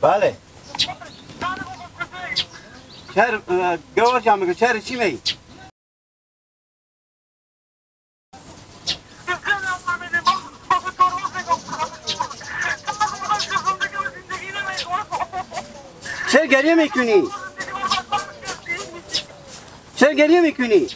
بله شهر گوار جا میگه شهر چی میگی؟ چرا گریه میکنی؟ چرا گریه میکنی؟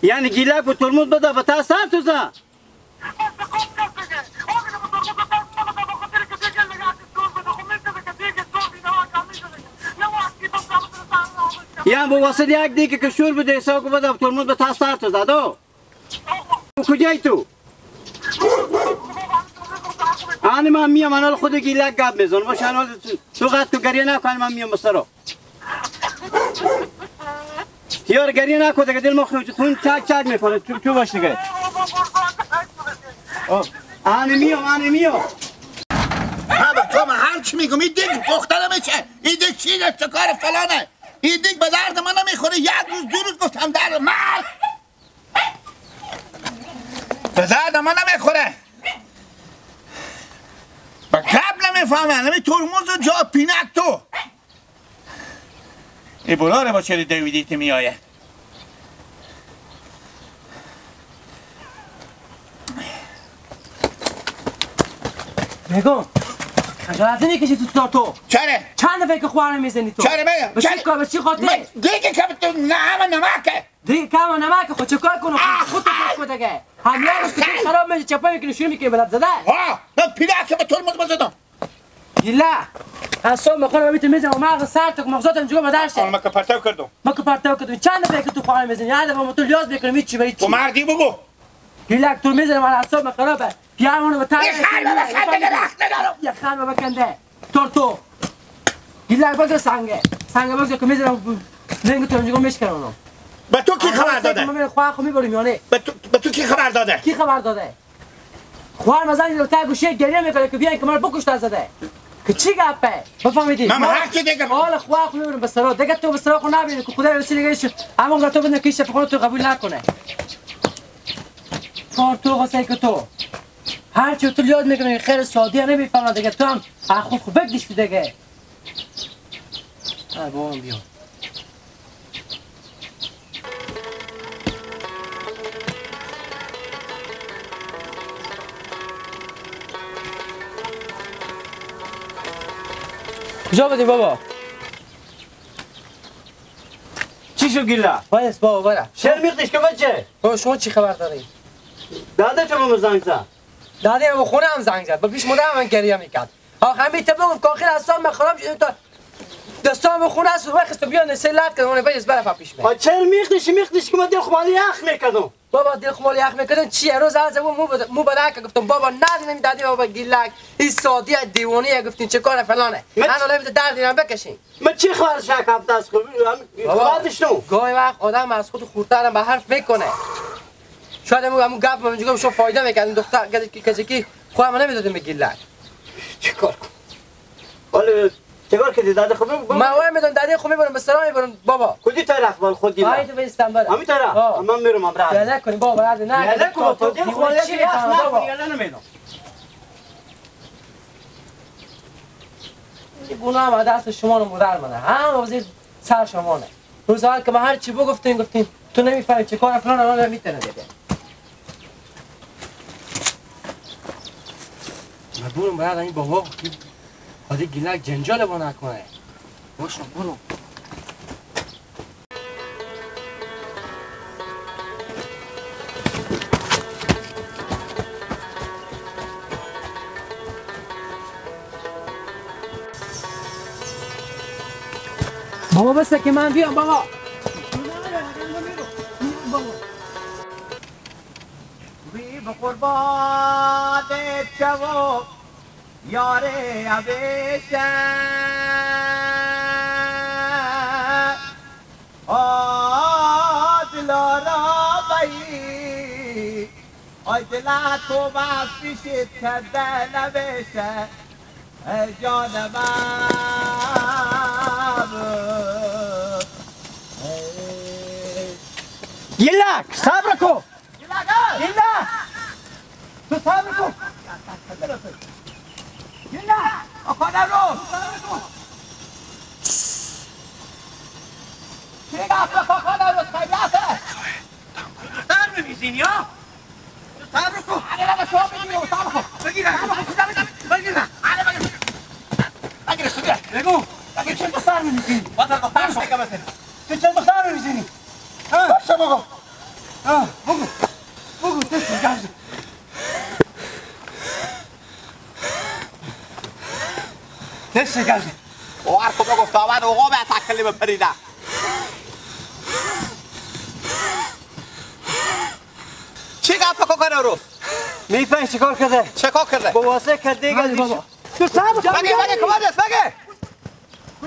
یعنی گیلک و ترمز بده و تا سر تو زن یعنی با واسه یک دیگه که شور بده حساب بده و ترمز به تا سر تو زد کجایی تو؟ آنی من میام انال خود گیلک گب میزن باشه انال تو قد تو گریه نکنی من میام بسرا یار گریه نکن دیگه دل ما خون چک چک میکنه تو باش دیگه آنی میام بابا تو من هر چی میگم این دیگه دختره میشه این دیگه چیه چه کار فلانه این دیگه به درد من نمیخوره یک روز دو روز گفتم درد من به درد من نمیخوره با قبل نمیفهمه نمی ترمز و جا پینک تو ای براره با چلی دویدیت میایه بگم خجالت نمیکشی تو چره؟ چند دفعه که خواره میزنی تو؟ چره بگم؟ به چی خاطر؟ دیگه که تو نه نمکه دیگه کم نمکه خود چه کار کنو خود تو کش بودگه همیه روز که خراب میشه چپا میکنی شروع میکنی بلد زده من پیلک به ترمز بزدم گیله اصلا میخوام میتونم میزنم و مغز سر تو که مغزاتم جگو مدرشه من که پرتو کردم چند دفعه که تو خواره میزنی یه دفعه ما تو لیاز میکنم هیچ چی به هیچ تو مردی بگو گیلک تو میزنم من اصلا خرابه پیامونو به تن یه خال بکنده تو گیلک بگو سنگه بگو که میزنم لنگ تو جگو میشکنم به تو کی خبر داده؟ من خواه خو میبریم یانه به تو کی خبر داده؟ کی خبر داده؟ خواه مزنی رو تا گوشه گریه میکنه که بیاین که من بکشت زده که چی گپه؟ بفهمیدی؟ من هر چی دیگه حالا خواه خو میبریم به سرا دیگه تو به سرا خو نبینی که خدای وسیله گیش همون تو بدن که ایش تو قبول نکنه کار تو واسه که تو هر چی تو یاد میکنی خیر سادی نمیفهمه دیگه تو هم خود خوب بگیش دیگه ای بابا بیا کجا بودی بابا؟ چی شو گیله؟ بایست بابا برم شهر میختیش که بچه؟ بابا شما چی خبر داری؟ داده چما زنگ زد؟ داده هم خونه هم زنگ زد با پیش مادرم من گریه میکرد آخه همین تو بگم که آخر اصلا من خراب شد تا دستام خونه است وقت تو بیا نسلات کنم اون بجس برف پیش می چرا میختیش که من دل خمالی یخ میکردم بابا دل خمالی یخ میکردن چیه روز از مو بدک گفتم بابا ندیدم دادی بابا گیلک این سادی دیوانیه گفتین چه کار فلانه انا نمیده درد اینا بکشین من چی خبر شک هفته است بعدش نو گاهی وقت آدم از خود خورتر به حرف میکنه شاید همون گپ من میگم شو فایده میکنه دختر کسی خودم نمیدادم به گیلک چه کار کنم ولی چه کار کردی داده خوب من وای میدونم داده خوب میبرم به سرا میبرم بابا کجی طرف بال خود گیلک آید به استانبول همین طرف من میرم امرا یا نکنی بابا بعد نه یا نکن تو دل خمالی یخ نکنی یا نمیدم گناه هم دست شما رو مدر منه هم وزیر سر شما نه روز اول که من هر چی گفتین تو نمیفهمی چه کار فلان الان نمیتونه دیگه مجبورم باید این بابا خواهده گیلک جنجال با نکنه باشم برو بابا بسته که من بیام بابا بی بقربان شو یار عبیشه دلارا بایی آی دلا تو بس پیشت کرده نبیشه جان من گیلک صبر کو گیلک تو صبر کو گیلک آقا نرو چه گفت آقا نرو خیلیته صبر میزینی ها صبر کو علی شما بگیره صبر کو بگیره بگیره بگیره بگیره بگو بگیر چه دختر میزینی بازر دختر شو بزنی تو چه دختر میزینی باشه بگو بگو دست گرز دست گرز او هر کدوم گفت آمد اوقا به تکلی بپریده چی گفت کنه رو؟ میفهمی چیکار کرده؟ چیکار کرده؟ با واسه کرده دیگه بابا تو صبر بگه کمادست بگه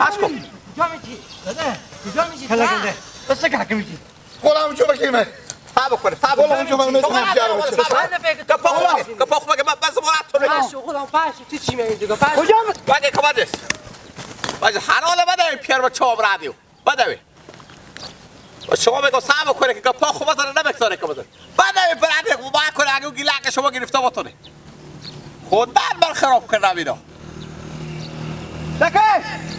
عشق کن کجا میچی؟ بده کجا میچی؟ کلا کرده بسه که حکم میچی خودم جو بگیرم صبر کنه صبر خودم جو من مثل نفجار بچه کپاخ بگه من زمانت تو نگه خودم پاش تو چی میگی دیگه پاش کجا بگه کمادست بگه حراله بده پیر با چوب رادیو بده و شما بگو صبر کنه که کپاخ خوب بزنه نمیگذاره که بزنه بده برده و باید کنه اگه گیلک شما گرفته باتونه خود من خراب کردم اینا دکش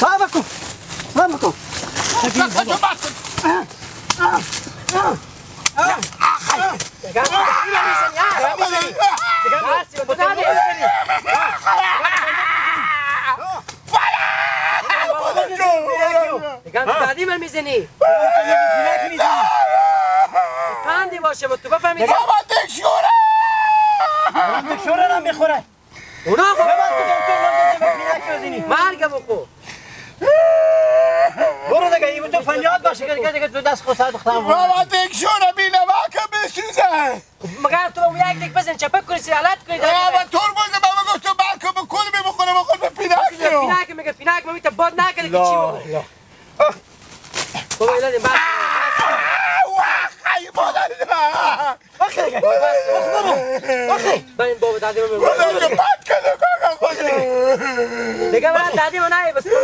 صبر کن صبر کن دادی من میزنی پندی باشه با تو بفهمی بابا دکشوره دکشوره نمیخوره اونا خب بزنی مرگ بخو برو دیگه این تو فنیات باشه که دیگه تو دست خود سر دخترم بابا دکشوره بینه که بسوزه مگر تو با یک دک بزن چپک کنی سیالت کنی بابا ترمز بابا گفت تو بلکه بکل بخوره بخور به پینک رو پینک میگه پینک ممیت باد نکنه که چی بگو بابا ایلادیم بس خیلی مادر آخی دیگه آخی این بابا دادی من بابا بد کنه دیگه من دادی من نه بس دیگه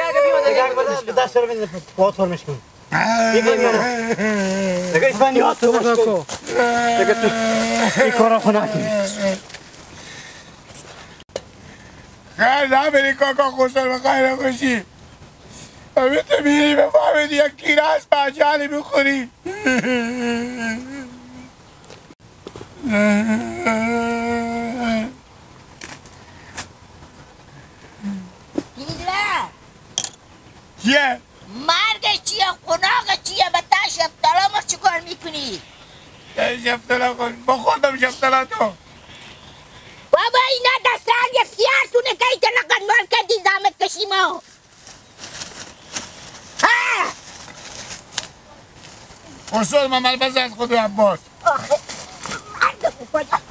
اگه بیمون دیگه دست رو بینید باید فرمش کن دیگه میانه دیگه این فنیات تو باش کن دیگه تو این کارا خونه کنی خیلی نبری کاکا خوشتر و خیلی خوشی همه تو میری بفهمید یک کیره هست بچه علی بخوری دیگه چیه؟ مرگش چیه قناغش چیه به تا شفتالامش چی کار میکنی شفتلا کن با خودم شفتلا تو بابا اینا دستان یه فیارتونه که ایتا لقد مال کردی زامت کشیمو ها خصوص من ملبس از خود عباس آخه مرد بکنم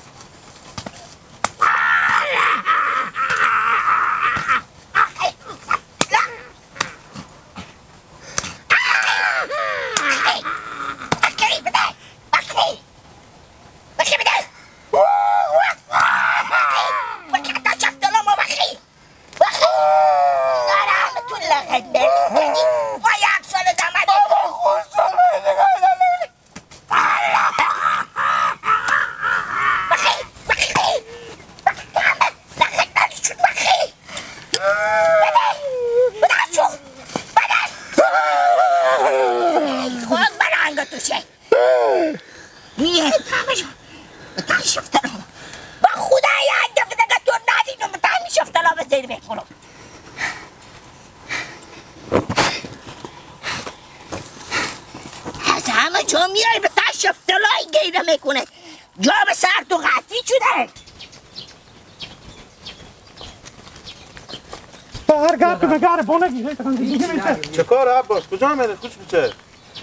چه کار عباس کجا میره خوش میشه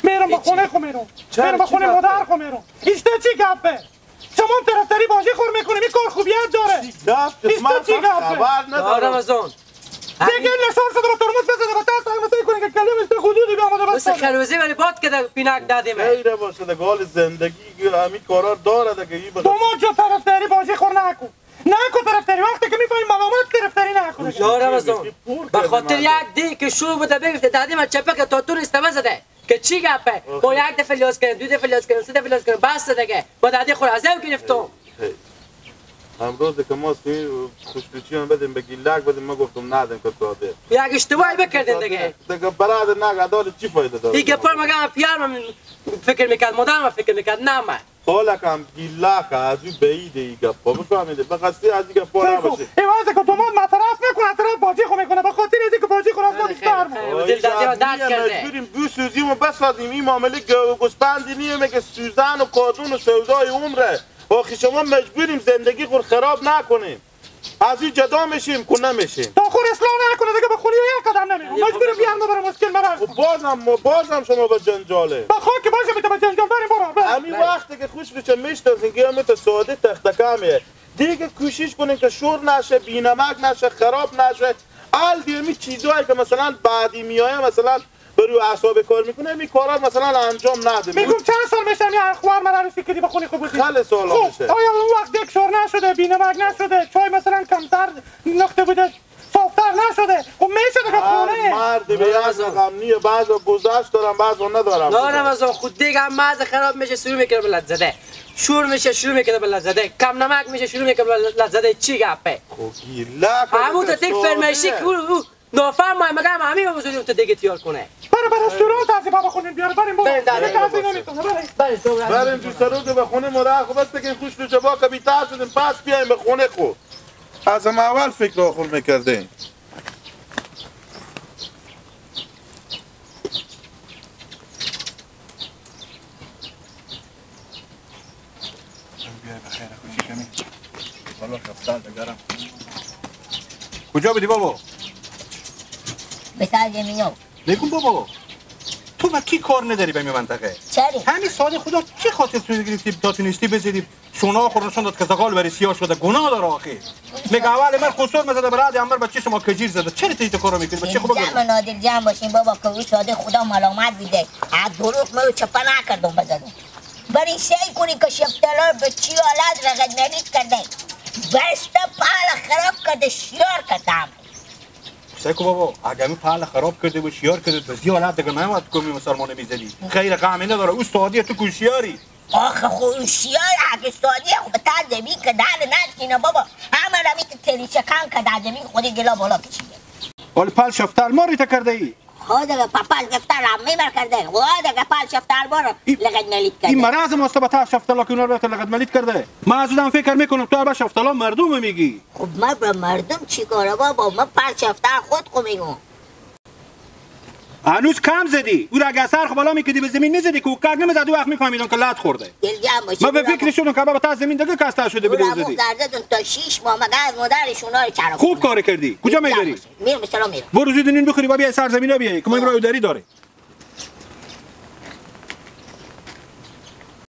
میرم با خونه خو میرم با خونه مادر خو میرم ایستا چی گپه شما طرفداری بازی خور میکنیم این کار خوبیت داره ایستا چی گپه خبر ندارم رمضان دیگه نشان شده رو ترمز بزنه و تا سلامتی کنه که کلیم است حدودی بیامده بس مثل خروزی ولی باد که پینک دادیم غیر باشه گال زندگی همین کارا داره دیگه این تو ما جو طرفداری بازی خور نکن نکن طرفداری وقتی که میفهمی ملامت طرفداری نکنه. یا رمضان به خاطر یک دی که شروع بوده بگفته دادی من چپه که تا تو استمه زده که چی گپه با یک دفعه لیاز کردم دو دفعه لیاز کردم سه دفعه لیاز کردم بس دیگه با دادی خود از او گرفتم. امروز که ما خوشبیچی هم بدیم به گیلک بدیم ما گفتم ندیم که ساده یک اشتباهی بکردین دیگه برادر نگه چی فایده داره؟ دیگه پر مگه پیار من فکر میکرد مادرم فکر میکرد نه من حالکم گیلک از او بعیده ای گپا بفهمیده بخواستی از این گپا نباشه ایوازه که تو ما طرف نکنه طرف بازی خو میکنه به خاطر اینکه که بازی خو از ما بیشتر دل دادی و درد کرده مجبوریم بسوزیم و بسازیم این معامله گوسپندی نیه که سوزن و کادون و سودای عمره آخی شما مجبوریم زندگی خود خراب نکنیم از این جدا میشیم که نمیشیم تا خود اصلاح نکنه دیگه به خولی و یک قدم نمیرم مجبوریم بیان برای مشکل مرم بازم شما به جنجاله با خاک باشه میته به جنجال داریم برو همین وقتی که خوش بچه میشتازین که همه ساده تختکمیه دیگه کوشش کنین که شور نشه بینمک نشه خراب نشه ال دیمی چیزایی که مثلا بعدی میایه مثلا برو اعصاب کار میکنه می کارا مثلا انجام نده میگم چند سال میشه می اخبار من عروسی کردی به خونی خوب بودی خیلی سال میشه آیا اون وقت یک شور نشده بینمک نشده چای مثلا کمتر نقطه بوده صافتر نشده خب میشه دیگه خونه مرد به یک رقم نیه بعضا گذشت دارم بعضا ندارم نه رمضان خود دیگه هم مغز خراب میشه شروع میکنه به لذت زده شور میشه شروع میکنه به لذت زده کم نمک میشه شروع میکنه به لذت زده چی گپه خب گیلک همون تا دیگه فرمایشی که نافهم ما مگه همین بزرگی تو دیگه تیار کنه برای رستوران تازه بابا خونیم بیاره بریم برو بریم تو سرود به خونه مادر خوب است که خوش رو جبا که بیتر شدیم پس بیایم به خونه خود از هم اول فکر آخون میکردیم کجا بدی بابا؟ بساز زمینو نکن بابا تو با کی کار نداری به این منطقه؟ چری؟ همین ساده خدا چی خاطر تو گرفتی داتونستی بزیدی شونا خورنشان داد که زغال بری سیاه شده گناه داره آخه میگه اول من خسور مزده برادی امر بچه شما کجیر زده چرا تو کارو میکنی بچه خوب جمع نادر جمع باشین بابا که او ساده خدا ملامت بیده از دروغ منو چپا نکردم بزدم برای سعی کنی که شفتلار به چی حالت رقد نریت کرده بسته پال خراب کرده شیار کردم سیکو بابا اگه می پال خراب کرده و شیار کرده به زی حالت دیگه نمید کمی مسلمان میزدی خیر غمی نداره او سادیه تو کشیاری آخه خود شیار اگه سادیه خود تا زمین که دل نشینه بابا همه رمی که تریشه کن که در زمین خودی گلا بالا کشیده ولی پال شفتر ماریت کرده ای خود اگه پاپال گفتر هم میبر کرده خود اگه پال شفتر بارو لگد ملیت کرده این مرض مستبتا شفتلا که اونها رو لگد ملیت کرده ما از اونم فکر میکنم تو با شفتلا مردم میگی خب من به مردم چی کاره بابا من پال شفتر خود خو میگم هنوز کم زدی او را اگه سرخ بالا میکدی به زمین نزدی که او کار نمیزد وقت میفهمیدن که لات خورده ما به فکر شدم که بابا تا زمین دیگه کاسته شده به زدی زدی تا 6 ماه مگه از مادرشون رو چرا خوب کار کردی کجا میبری میرم مثلا میرم برو زود نون بخوری بابا سر زمین رو بیای که ما امرو داری داره